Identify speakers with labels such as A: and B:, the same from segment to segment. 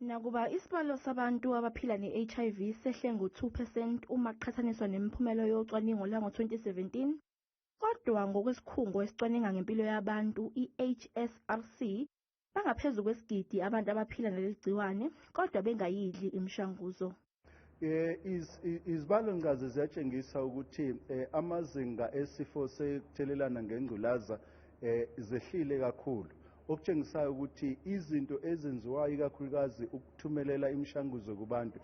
A: Nakuba isibalo sabantu abaphila ne-HIV sehle ngo-2% uma kuqhathaniswa nemiphumela yocwaningo lwango-2017, kodwa ngokwesikhungo esicwaninga ngempilo yabantu i-HSRC bangaphezu kwesigidi abantu abaphila naleli gciwane kodwa bengayidli imishanguzo.
B: Izibalo ngcazi ziyatshengisa ukuthi amazinga esifo sekuthelelana ngengculaza zehlile kakhulu, okutshengisayo ukuthi izinto ezenziwayo ikakhulukazi ukuthumelela imishanguzo kubantu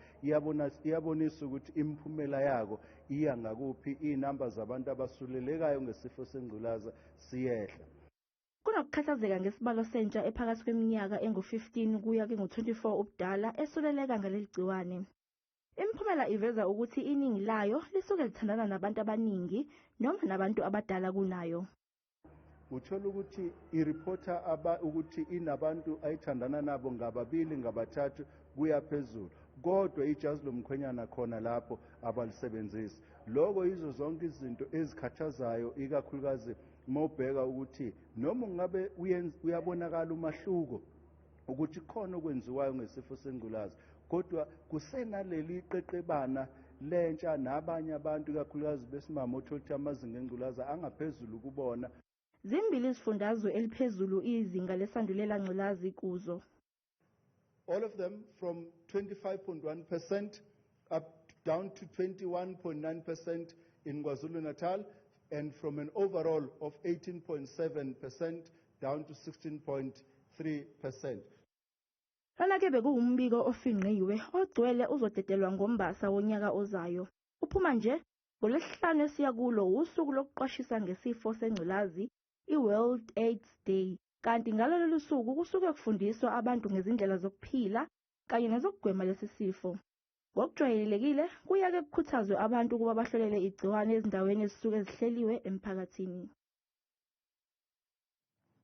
B: iyabonisa ukuthi imiphumela yako iya ngakuphi, inamba zabantu abasulelekayo ngesifo sengculaza siyehla.
A: Kunokukhathazeka ngesibalo sentsha ephakathi kweminyaka engu-15 kuya kengu-24 ubudala esuleleka ngaleli gciwane. Imiphumela iveza ukuthi iningi layo lisuke lithandana nabantu abaningi noma nabantu abadala kunayo.
B: Uthola ukuthi iripota ukuthi inabantu ayithandana nabo ngababili ngabathathu kuya phezulu, kodwa ijazi lomkhwenyana khona lapho abalisebenzisi. Lokho yizo zonke izinto ezikhathazayo, ikakhulukazi mawubheka ukuthi noma ngabe uyabonakala umahluko ukuthi khona okwenziwayo ngesifo sengculazi, kodwa kusenaleli qeqebana lentsha nabanye abantu ikakhulukazi besimame othola amazinga engculaza angaphezulu kubona.
A: Zimbili izifundazwe eliphezulu izinga lesandulela ngculazi kuzo.
B: All of them from 25.1% up down to 21.9% in KwaZulu-Natal, and from an overall of 18.7% down to 16.3%.
A: Lona-ke bekuwumbiko ofingqiwe ogcwele uzodedelwa ngoMbasa wonyaka ozayo. Uphuma nje ngoLwesihlanu esiya kulo usuku lokuqwashisa ngesifo sengculazi, i-World AIDS Day. Kanti ngalo lolu suku kusuke kufundiswa abantu ngezindlela zokuphila kanye nezokugwema lesi sifo. Ngokujwayelekile kuyake kukhuthazwe abantu ukuba bahlolele igciwane ezindaweni ezisuke zihleliwe emphakathini.